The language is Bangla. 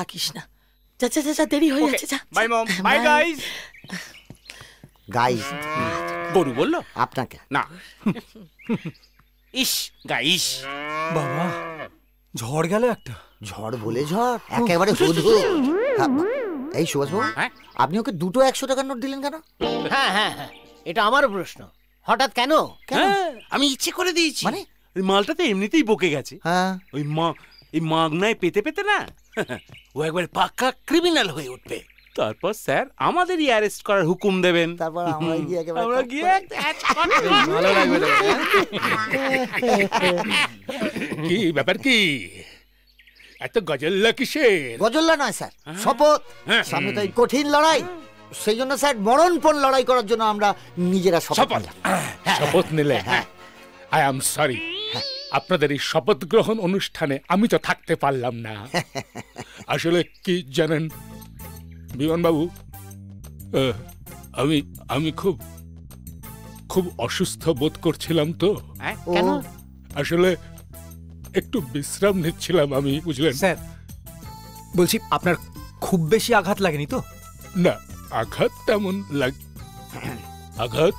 থাকিস না, যা যা যা, দেরি হয়ে যাচ্ছে, যা। Bye mom, bye guys. Guys গরু বললো আপনাকে না। ইস গাইস, বাবা ঝড় গেল একটা। ঝড় বলে ঝড় একেবারে হুদু। এই সুভাষবাবু, হ্যাঁ? আপনি ওকে দুটো 100 টাকার নোট দিলেন কেন? হ্যাঁ হ্যাঁ হ্যাঁ, এটা আমারও প্রশ্ন। হঠাৎ কেন? হ্যাঁ, আমি ইচ্ছে করে দিয়েছি। মানে? ওই মালটা তো এমনিতেই বকে গেছে। হ্যাঁ, ওই এই মাগনায় পেতে পেতে না ও একবার পাক্কা ক্রিমিনাল হয়ে উঠবে। তারপর স্যার আমাদেরই অ্যারেস্ট করার হুকুম দেবেন। তারপর আমরা গিয়ে একেবারে আমরা গিয়ে ভালো লাগবে রে। কি ব্যাপার, কি এত গজল্লা কিসের? গজল্লা নয় স্যার, শপথ। সামনে তো এই কঠিন লড়াই, সেই জন্য স্যার মরণপণ লড়াই করার জন্য আমরা নিজেরা শপথ নিলাম। শপথ নিলে? আই এম সরি, আপনাদের এই শপথ গ্রহণ অনুষ্ঠানে আমি তো থাকতে পারলাম না। আসলে কি জানেন বিমান বাবু, আমি খুব খুব অসুস্থ বোধ করছিলাম তো। কেন? আসলে একটু বিশ্রাম নিচ্ছিলাম আমি, বুঝলেন? স্যার বলছি, আপনার খুব বেশি আঘাত লাগেনি তো? না, আঘাত তেমন আঘাত